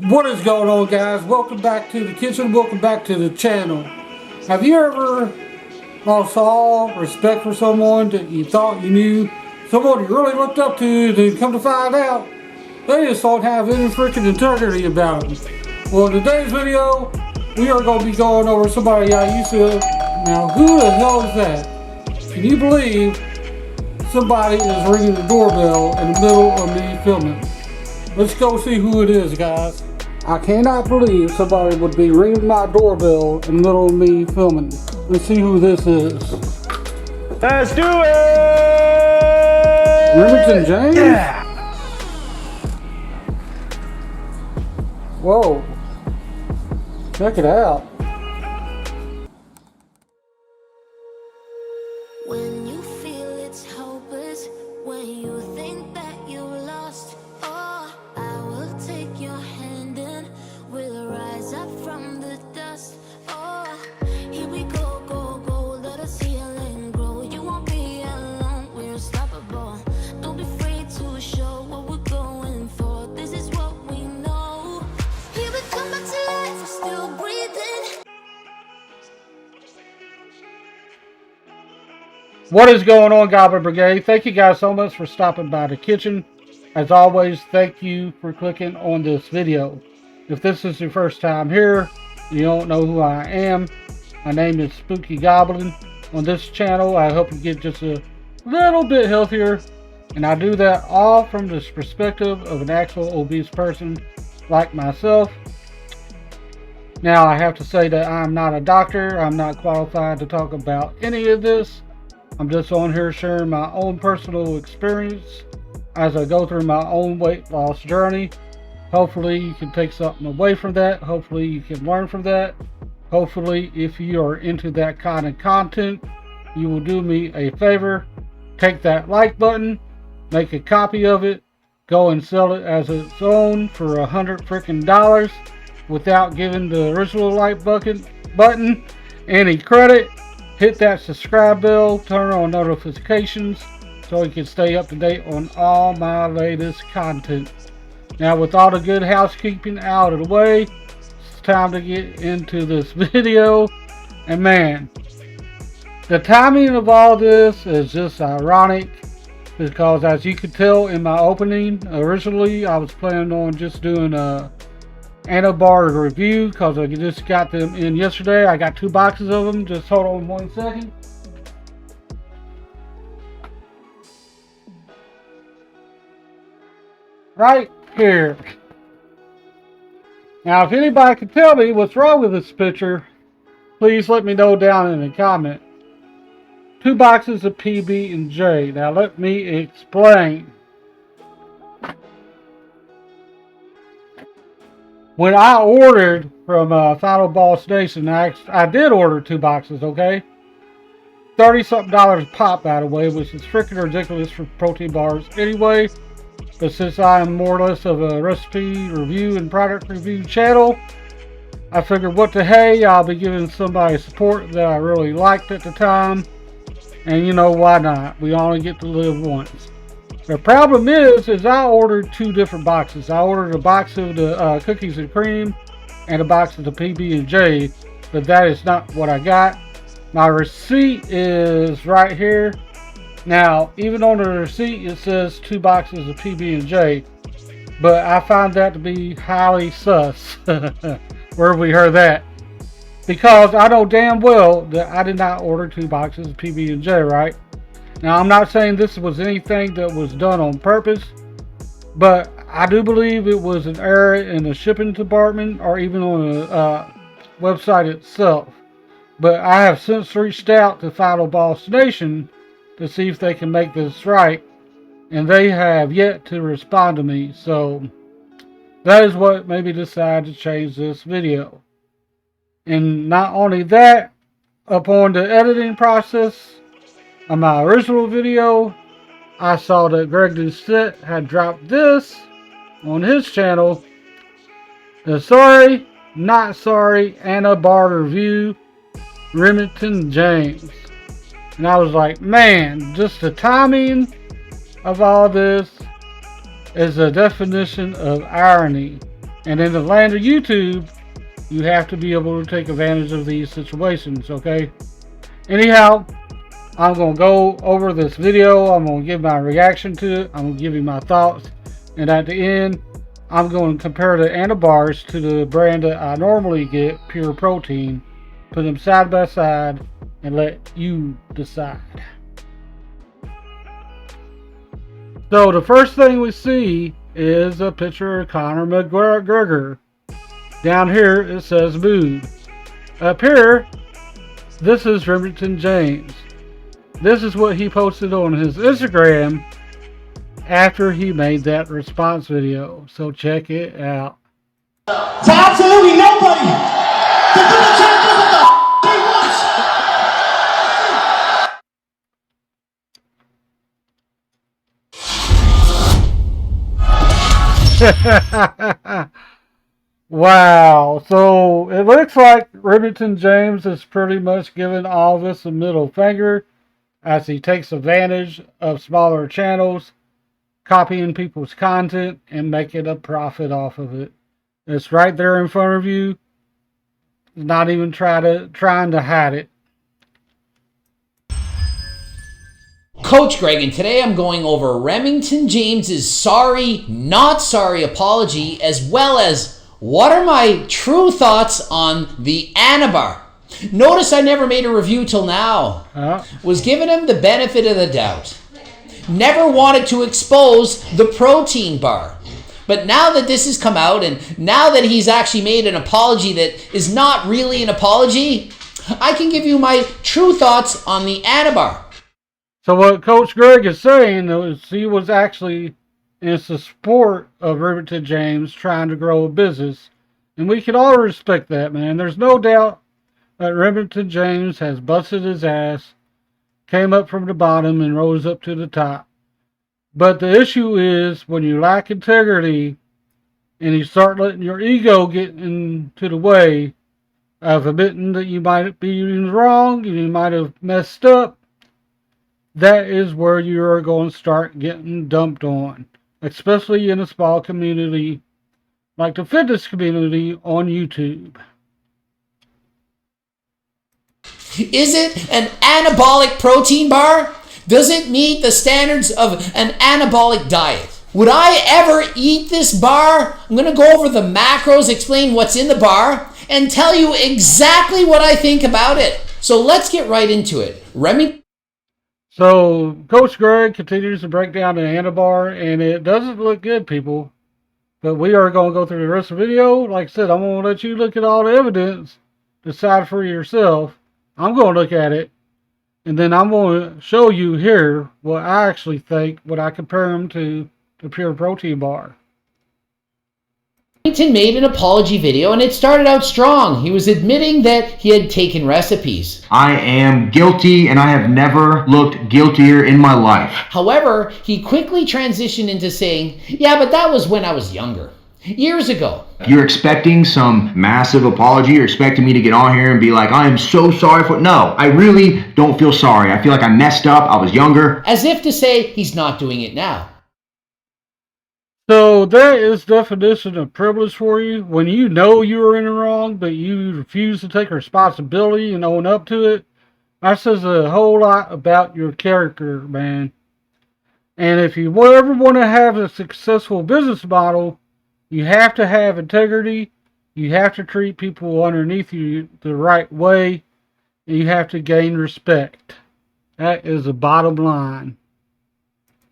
What is going on, guys? Welcome back to the kitchen. Welcome back to the channel. Have you ever lost all respect for someone that you thought you knew, someone you really looked up to, then come to find out they just don't have any freaking integrity about them? Well, in today's video, we are going to be going over somebody I used to. Now, who the hell is that? Can you believe somebody is ringing the doorbell in the middle of me filming? Let's go see who it is, guys. I cannot believe somebody would be ringing my doorbell in the middle of me filming. Let's see who this is. Let's do it! Remington James? Yeah! Whoa. Check it out. When you feel it's hopeless, when you think that you lost, oh, I will take your hand and we'll rise up from the dust. Oh, here we go, go, go, let us heal and grow. You won't be alone, we're unstoppable. Don't be afraid to show what we're going for. This is what we know. Here we come back to life, we're still breathing. What is going on, Goblin Brigade? Thank you guys so much for stopping by the kitchen. As always, thank you for clicking on this video. If this is your first time here, you don't know who I am, my name is Spooky Goblin. On this channel, I hope you get just a little bit healthier, and I do that all from the perspective of an actual obese person like myself. Now, I have to say that I'm not a doctor. I'm not qualified to talk about any of this. I'm just on here sharing my own personal experience as I go through my own weight loss journey. Hopefully you can take something away from that. Hopefully you can learn from that. Hopefully, if you are into that kind of content, you will do me a favor. Take that like button, make a copy of it, go and sell it as its own for $100 freaking without giving the original like button any credit. Hit that subscribe bell, turn on notifications so you can stay up to date on all my latest content. Now, with all the good housekeeping out of the way, it's time to get into this video. And man, the timing of all this is just ironic, because as you could tell in my opening, originally I was planning on just doing a Anabars review because I just got them in yesterday. I got 2 boxes of them. Just hold on 1 second. Right here. Now, if anybody can tell me what's wrong with this picture, please let me know down in the comment. 2 boxes of PB&J. Now, let me explain. When I ordered from Final Boss Nation, I did order 2 boxes, okay? $30-something a pop, by the way, which is freaking ridiculous for protein bars anyway. But since I am more or less of a recipe review and product review channel, I figured what the hey, I'll be giving somebody support that I really liked at the time. And you know, why not? We only get to live once. The problem is I ordered 2 different boxes. I ordered a box of the cookies and cream and a box of the PB&J, but that is not what I got. My receipt is right here. Now, even on the receipt, it says 2 boxes of PB&J, but I find that to be highly sus. Where have we heard that? Because I know damn well that I did not order 2 boxes of PB&J, right? Now, I'm not saying this was anything that was done on purpose, but I do believe it was an error in the shipping department or even on the website itself. But I have since reached out to Final Boss Nation to see if they can make this right, and they have yet to respond to me. So that is what made me decide to change this video. And not only that, upon the editing process on my original video, I saw that Greg Doucette had dropped this on his channel. The sorry, not sorry Anabars review, Remington James. And I was like, man, just the timing of all this is a definition of irony. And in the land of YouTube, you have to be able to take advantage of these situations, okay? Anyhow, I'm going to go over this video. I'm going to give my reaction to it. I'm going to give you my thoughts. And at the end, I'm going to compare the Anabars to the brand that I normally get, Pure Protein. Put them side by side and let you decide. So the first thing we see is a picture of Conor McGregor. Down here it says mood. Up here, this is Remington James. This is what he posted on his Instagram after he made that response video. So check it out. To absolutely nobody to do the champion what the he wants. Wow, so it looks like Remington James is pretty much giving all this a middle finger as he takes advantage of smaller channels, copying people's content and making a profit off of it. It's right there in front of you. Not even trying to hide it. Coach Greg, and today I'm going over Remington James's sorry, not sorry apology, as well as what are my true thoughts on the Anabar. Notice I never made a review till now. Was giving him the benefit of the doubt. Never wanted to expose the protein bar. But now that this has come out, and now that he's actually made an apology that is not really an apology, I can give you my true thoughts on the Anabar. So what Coach Greg is saying is he was actually in support of Remington James trying to grow a business. And we can all respect that, man. There's no doubt that Remington James has busted his ass, came up from the bottom and rose up to the top. But the issue is when you lack integrity and you start letting your ego get into the way of admitting that you might be wrong, you might have messed up, that is where you're going to start getting dumped on, especially in a small community like the fitness community on YouTube. Is it an anabolic protein bar? Does it meet the standards of an anabolic diet? Would I ever eat this bar? I'm going to go over the macros, explain what's in the bar, and tell you exactly what I think about it. So let's get right into it. So Coach Greg continues to break down the Anabar, and it doesn't look good, people. But we are going to go through the rest of the video. Like I said, I'm going to let you look at all the evidence, decide for yourself. I'm going to look at it, and then I'm going to show you here what I actually think when I compare them to the Pure Protein bar. Remington made an apology video, and it started out strong. He was admitting that he had taken recipes. I am guilty, and I have never looked guiltier in my life. However, he quickly transitioned into saying, yeah, but that was when I was younger. Years ago. You're expecting some massive apology. You're expecting me to get on here and be like, I am so sorry for... No, I really don't feel sorry. I feel like I messed up. I was younger. As if to say he's not doing it now. So that is definition of privilege for you. When you know you were in the wrong, but you refuse to take responsibility and own up to it, that says a whole lot about your character, man. And if you ever want to have a successful business model, you have to have integrity. You have to treat people underneath you the right way. And you have to gain respect. That is the bottom line.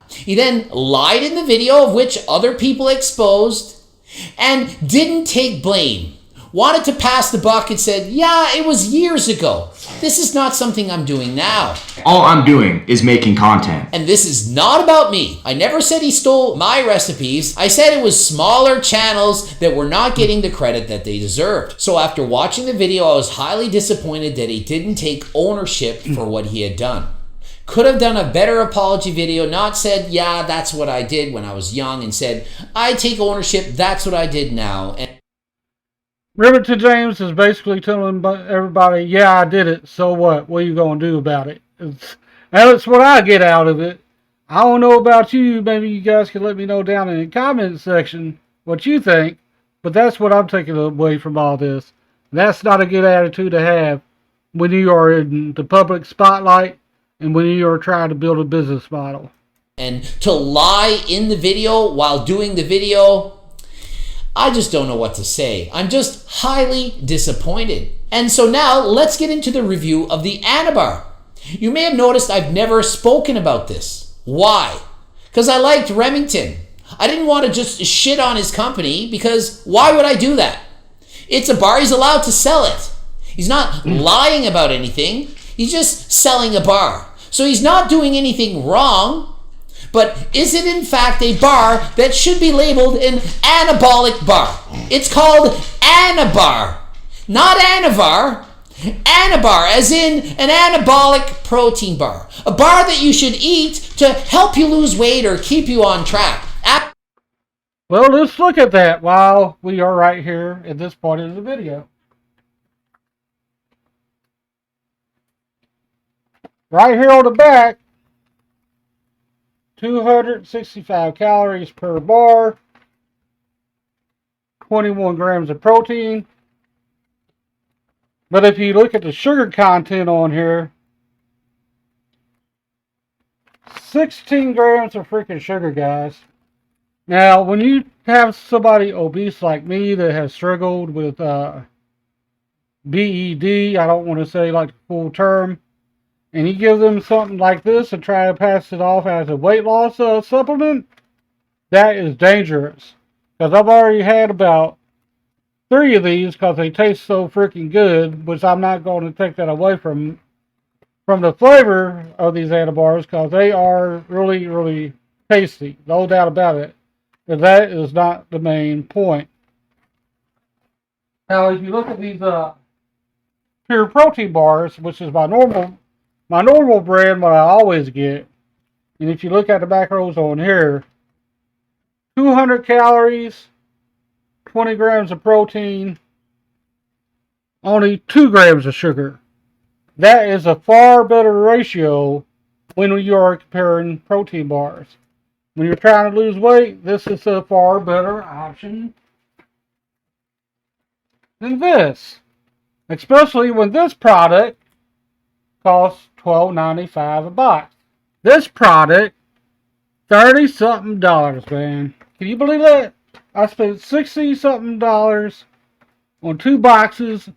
He then lied in the video, of which other people exposed, and didn't take blame. Wanted to pass the buck and said, yeah, it was years ago. This is not something I'm doing now. All I'm doing is making content. And this is not about me. I never said he stole my recipes. I said it was smaller channels that were not getting the credit that they deserved. So after watching the video, I was highly disappointed that he didn't take ownership for what he had done. Could have done a better apology video, not said, yeah, that's what I did when I was young, and said, I take ownership, that's what I did now. And Remington James is basically telling everybody, yeah, I did it, so what? What are you going to do about it? That's what I get out of it. I don't know about you. Maybe you guys can let me know down in the comment section what you think. But that's what I'm taking away from all this. That's not a good attitude to have when you are in the public spotlight and when you are trying to build a business model. And to lie in the video while doing the video, I just don't know what to say. I'm just highly disappointed. And so now let's get into the review of the Anabar. You may have noticed I've never spoken about this. Why? Because I liked Remington. I didn't want to just shit on his company because why would I do that? It's a bar. He's allowed to sell it. He's not lying about anything. He's just selling a bar. So he's not doing anything wrong. But is it in fact a bar that should be labeled an anabolic bar? It's called Anabar, not Anavar. Anabar, as in an anabolic protein bar. A bar that you should eat to help you lose weight or keep you on track. Well, let's look at that while we are right here at this part of the video. Right here on the back, 265 calories per bar, 21 grams of protein. But if you look at the sugar content on here, 16 grams of freaking sugar, guys. Now, when you have somebody obese like me that has struggled with BED, I don't want to say like the full term, and you give them something like this and try to pass it off as a weight loss supplement, that is dangerous. Because I've already had about 3 of these because they taste so freaking good, which I'm not going to take that away from the flavor of these Anabars because they are really, really tasty. No doubt about it. But that is not the main point. Now, if you look at these pure protein bars, which is my normal brand, what I always get, and if you look at the macros on here, 200 calories, 20 grams of protein, only 2 grams of sugar. That is a far better ratio when you are comparing protein bars. When you're trying to lose weight, this is a far better option than this. Especially when this product costs $12.95 a box. This product, $30-something, man. Can you believe that? I spent $60-something on 2 boxes,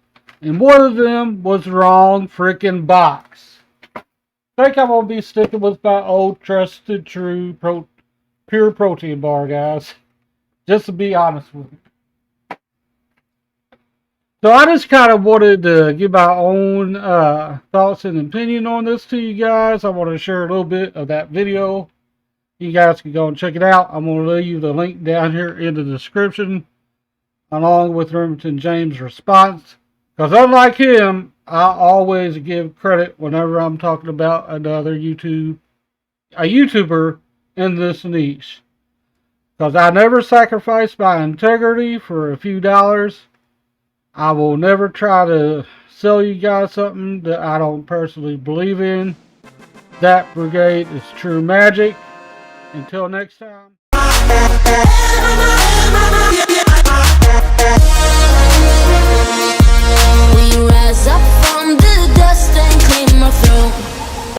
and one of them was the wrong freaking box. I think I'm going to be sticking with my old trusted true pure protein bar, guys. Just to be honest with you. So I just kind of wanted to give my own thoughts and opinion on this to you guys. I want to share a little bit of that video. You guys can go and check it out. I'm going to leave the link down here in the description, along with Remington James' response. Because unlike him, I always give credit whenever I'm talking about another YouTuber in this niche. Because I never sacrifice my integrity for a few dollars. I will never try to sell you guys something that I don't personally believe in. That brigade is true magic. Until next time. We rise up from the dust and clean my throat.